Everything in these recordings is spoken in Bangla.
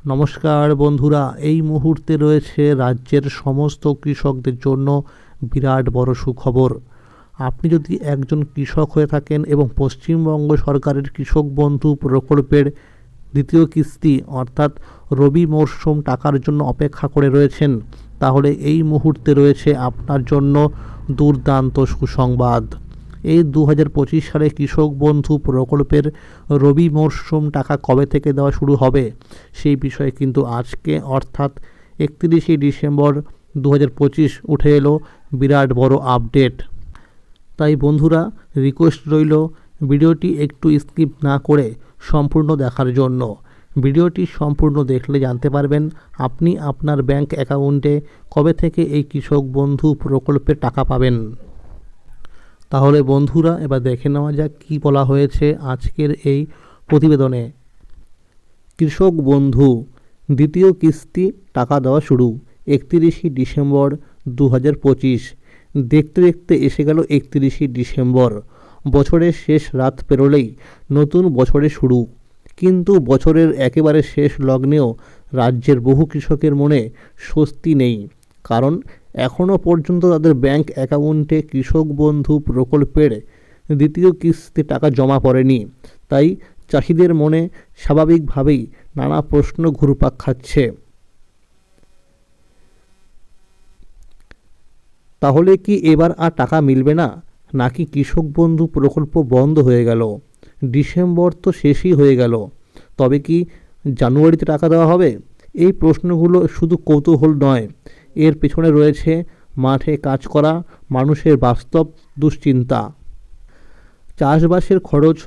নমস্কার বন্ধুরা, এই মুহূর্তে রয়েছে রাজ্যের সমস্ত কৃষকদের জন্য বিরাট বড় সুখবর। আপনি যদি একজন কৃষক হয়ে থাকেন এবং পশ্চিমবঙ্গ সরকারের কৃষক বন্ধু প্রকল্পের দ্বিতীয় কিস্তি অর্থাৎ রবি মরশুম টাকার জন্য অপেক্ষা করে রয়েছেন, তাহলে এই মুহূর্তে রয়েছে আপনার জন্য দুর্দান্ত সুসংবাদ। এই 2025 সালে কৃষক বন্ধু প্রকল্পের রবি মরশুম টাকা কবে থেকে দেওয়া শুরু হবে সেই বিষয়ে কিন্তু আজকে অর্থাৎ 31শে ডিসেম্বর 2025 উঠে এলো বিরাট বড় আপডেট। তাই বন্ধুরা, রিকোয়েস্ট রইল ভিডিওটি একটু স্কিপ না করে সম্পূর্ণ দেখার জন্য। ভিডিওটি সম্পূর্ণ দেখলে জানতে পারবেন আপনি আপনার ব্যাংক অ্যাকাউন্টে কবে থেকে এই কৃষক বন্ধু প্রকল্পের টাকা পাবেন। তাহলে বন্ধুরা, এবার দেখে নেওয়া যাক কী বলা হয়েছে আজকের এই প্রতিবেদনে। কৃষক বন্ধু দ্বিতীয় কিস্তি টাকা দেওয়া শুরু 31শে ডিসেম্বর 2025। দেখতে দেখতে এসে গেল 31শে ডিসেম্বর। বছরের শেষ রাত পেরোলেই নতুন বছরের শুরু। কিন্তু বছরের একেবারে শেষ লগ্নেও রাজ্যের বহু কৃষকের মনে স্বস্তি নেই, কারণ এখনও পর্যন্ত তাদের ব্যাংক অ্যাকাউন্টে কৃষক বন্ধু প্রকল্পের দ্বিতীয় কিস্তি টাকা জমা পড়েনি। তাই চাষিদের মনে স্বাভাবিকভাবেই নানা প্রশ্ন ঘুরপাক খাচ্ছে। তাহলে কি এবার আর টাকা মিলবে না, নাকি কৃষক বন্ধু প্রকল্প বন্ধ হয়ে গেল? ডিসেম্বর তো শেষই হয়ে গেল, তবে কি জানুয়ারিতে টাকা দেওয়া হবে? এই প্রশ্নগুলো শুধু কৌতূহল নয়, এর পেছনে রয়েছে মাঠে কাজ করা মানুষের বাস্তব দুশ্চিন্তা। চাষবাসের খরচ,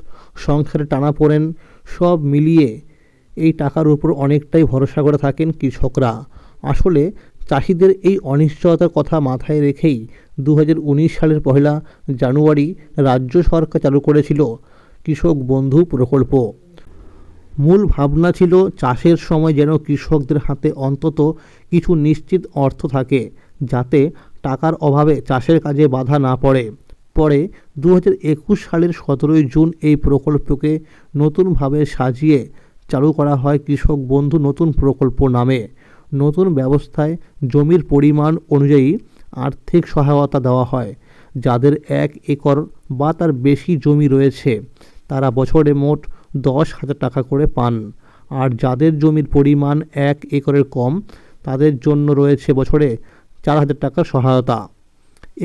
সংসারে টানাপোড়েন সব মিলিয়ে এই টাকার উপর অনেকটাই ভরসা করে থাকেন কৃষকরা। আসলে চাষিদের এই অনিশ্চয়তার কথা মাথায় রেখেই 2019 সালের 1 জানুয়ারি রাজ্য সরকার চালু করেছিল কৃষক বন্ধু প্রকল্প। মূল ভাবনা ছিল চাষের সময় যেন কৃষকদের হাতে অন্তত কিছু নিশ্চিত অর্থ থাকে, যাতে টাকার অভাবে চাষের কাজে বাধা না পড়ে। পরে 2021 সালের 17 জুন এই প্রকল্পকে নতুনভাবে সাজিয়ে চালু করা হয় কৃষক বন্ধু নতুন প্রকল্প নামে। নতুন ব্যবস্থায় জমির পরিমাণ অনুযায়ী আর্থিক সহায়তা দেওয়া হয়। যাদের 1 একর বা তার বেশি জমি রয়েছে তারা বছরে মোট 10,000 টাকা করে পান, আর যাদের জমির পরিমাণ 1 একরের কম তাদের জন্য রয়েছে বছরে 4,000 টাকার সহায়তা।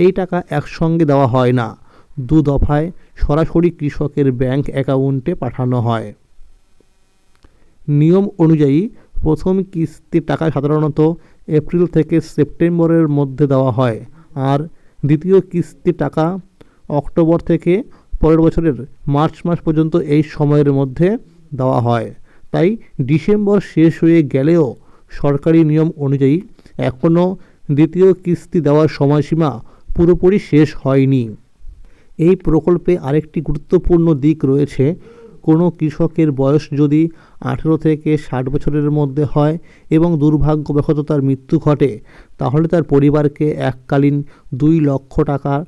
এই টাকা একসঙ্গে দেওয়া হয় না, 2 দফায় সরাসরি কৃষকের ব্যাংক অ্যাকাউন্টে পাঠানো হয়। নিয়ম অনুযায়ী প্রথম কিস্তির টাকা সাধারণত এপ্রিল থেকে সেপ্টেম্বরের মধ্যে দেওয়া হয়, আর দ্বিতীয় কিস্তির টাকা অক্টোবর থেকে পরের বছরের মার্চ মাস পর্যন্ত এই সময়ের মধ্যে দেওয়া হয়। তাই ডিসেম্বর শেষ হয়ে গেলেও সরকারি নিয়ম অনুযায়ী এখনও দ্বিতীয় কিস্তি দেওয়ার সময়সীমা পুরোপুরি শেষ হয়নি। এই প্রকল্পে আরেকটি গুরুত্বপূর্ণ দিক রয়েছে। কোনো কৃষকের বয়স যদি 18 থেকে 60 বছরের মধ্যে হয় এবং দুর্ভাগ্যবশত তার মৃত্যু ঘটে, তাহলে তার পরিবারকে এককালীন 2 লক্ষ টাকার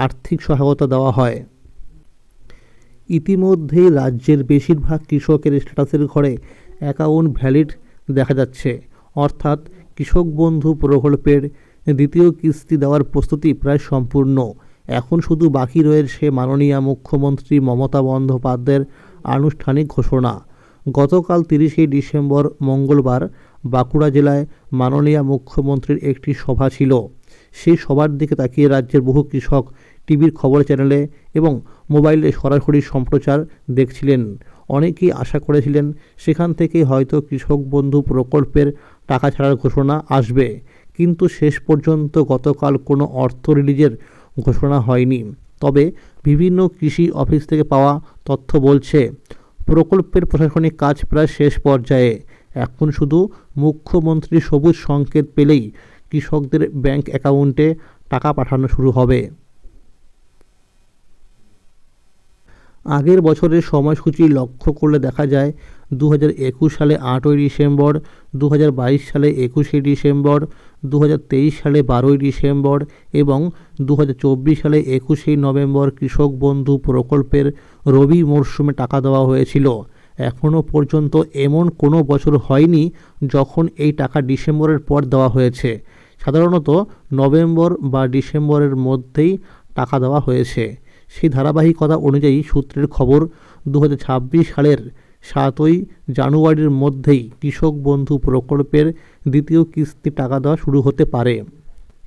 আর্থিক সহায়তা দেওয়া হয়। ইতিমধ্যেই রাজ্যের বেশিরভাগ কৃষকের স্ট্যাটাসের ঘরে অ্যাকাউন্ট ভ্যালিড দেখা যাচ্ছে, অর্থাৎ কৃষক বন্ধু প্রকল্পের দ্বিতীয় কিস্তি দেওয়ার প্রস্তুতি প্রায় সম্পূর্ণ। এখন শুধু বাকি রয়েছে মাননীয় মুখ্যমন্ত্রী মমতা বন্দ্যোপাধ্যায়ের আনুষ্ঠানিক ঘোষণা। গতকাল 30শে ডিসেম্বর মঙ্গলবার বাঁকুড়া জেলায় মাননীয় মুখ্যমন্ত্রীর একটি সভা ছিল। সেই সভার দিকে তাকিয়ে রাজ্যের বহু কৃষক টিভির খবর চ্যানেলে এবং মোবাইলে সরাসরি সম্প্রচার দেখছিলেন। অনেকেই আশা করেছিলেন সেখান থেকে হয়তো কৃষক বন্ধু প্রকল্পের টাকা ছাড়ার ঘোষণা আসবে, কিন্তু শেষ পর্যন্ত গতকাল কোনো অর্থ রিলিজের ঘোষণা হয়নি। তবে বিভিন্ন কৃষি অফিস থেকে পাওয়া তথ্য বলছে প্রকল্পের প্রশাসনিক কাজ প্রায় শেষ পর্যায়ে। এখন শুধু মুখ্যমন্ত্রী সবুজ সংকেত পেলেই কৃষকদের ব্যাংক অ্যাকাউন্টে টাকা পাঠানো শুরু হবে। আগের বছরের সময়সূচি লক্ষ্য করলে দেখা যায় 2021 সালে 8ই ডিসেম্বর, 2022 সালে 21শে ডিসেম্বর, 2023 সালে 12ই ডিসেম্বর এবং 2024 সালে 21শে নভেম্বর কৃষক বন্ধু প্রকল্পের রবি মরশুমে টাকা দেওয়া হয়েছিল। এখনও পর্যন্ত এমন কোনো বছর হয়নি যখন এই টাকা ডিসেম্বরের পর দেওয়া হয়েছে। সাধারণত নভেম্বর বা ডিসেম্বরের মধ্যেই টাকা দেওয়া হয়েছে। সেই ধারাবাহিকতা অনুযায়ী সূত্রের খবর 2026 সালের 7ই জানুয়ারির মধ্যেই কৃষক বন্ধু প্রকল্পের দ্বিতীয় কিস্তি টাকা দেওয়া শুরু হতে পারে।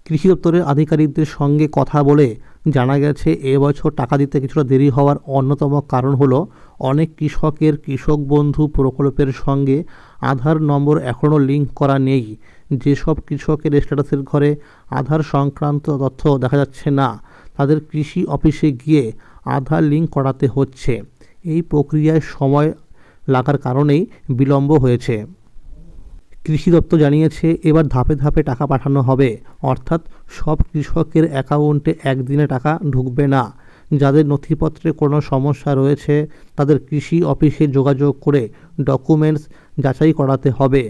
কৃষি দপ্তরের আধিকারিকদের সঙ্গে কথা বলে জানা গেছে, এবছর টাকা দিতে কিছুটা দেরি হওয়ার অন্যতম কারণ হলো অনেক কৃষকের কৃষক বন্ধু প্রকল্পের সঙ্গে আধার নম্বর এখনও লিঙ্ক করা নেই। যেসব কৃষকের স্ট্যাটাসের ঘরে আধার সংক্রান্ত তথ্য দেখা যাচ্ছে না, তাদের কৃষি অফিসে গিয়ে আধার লিঙ্ক করাতে হচ্ছে। এই প্রক্রিয়ায় সময় লাগার কারণেই বিলম্ব হয়েছে। কৃষি দপ্তর জানিয়েছে, এবার ধাপে ধাপে টাকা পাঠানো হবে, অর্থাৎ সব কৃষকের অ্যাকাউন্টে একদিনে টাকা ঢুকবে না। যাদের নথিপত্রে কোনো সমস্যা রয়েছে তাদের কৃষি অফিসে যোগাযোগ করে ডকুমেন্টস যাচাই করাতে হবে।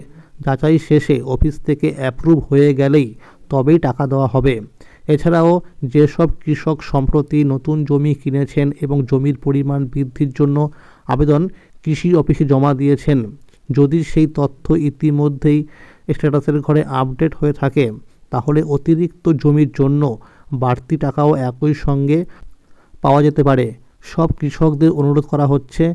যাচাই শেষে অফিস থেকে অ্যাপ্রুভ হয়ে গেলেই তবেই টাকা দেওয়া হবে। এছাড়াও যেসব কৃষক সম্প্রতি নতুন জমি কিনেছেন এবং জমির পরিমাণ বৃদ্ধির জন্য আবেদন কৃষি অফিসে জমা দিয়েছেন, যদি সেই তথ্য ইতিমধ্যেই স্ট্যাটাসের ঘরে আপডেট হয়ে থাকে, তাহলে অতিরিক্ত জমির জন্য বাড়তি টাকাও একই সঙ্গে পাওয়া যেতে পারে। সব কৃষকদের অনুরোধ করা হচ্ছে,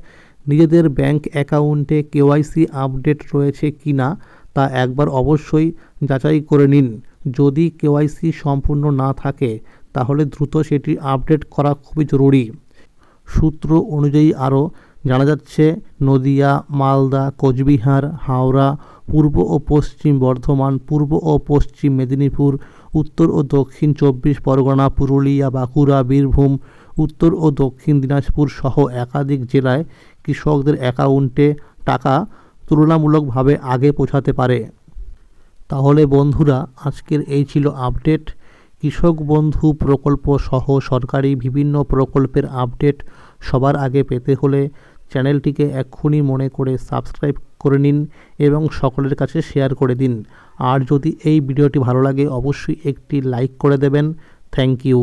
নিজেদের ব্যাংক অ্যাকাউন্টে কেওয়াইসি আপডেট রয়েছে কি না তা একবার অবশ্যই যাচাই করে নিন। যদি কেওয়াইসি সম্পূর্ণ না থাকে তাহলে দ্রুত সেটি আপডেট করা খুবই জরুরি। সূত্র অনুযায়ী আরও জানা যাচ্ছে, নদিয়া, মালদা, কোচবিহার, হাওড়া, পূর্ব ও পশ্চিম বর্ধমান, পূর্ব ও পশ্চিম মেদিনীপুর, উত্তর ও দক্ষিণ 24 পরগনা, পুরুলিয়া, বাঁকুড়া, বীরভূম, উত্তর ও দক্ষিণ দিনাজপুর সহ একাধিক জেলায় কৃষকদের অ্যাকাউন্টে টাকা তুলনামূলকভাবে আগে পৌঁছাতে পারে। তাহলে বন্ধুরা, আজকের এই ছিল আপডেট। কৃষক বন্ধু প্রকল্প সহ সরকারি বিভিন্ন প্রকল্পের আপডেট সবার আগে পেতে হলে চ্যানেলটিকে এক্ষুনি মনে করে সাবস্ক্রাইব করে নিন এবং সকলের কাছে শেয়ার করে দিন। আর যদি এই ভিডিওটি ভালো লাগে অবশ্যই একটি লাইক করে দেবেন। Thank you.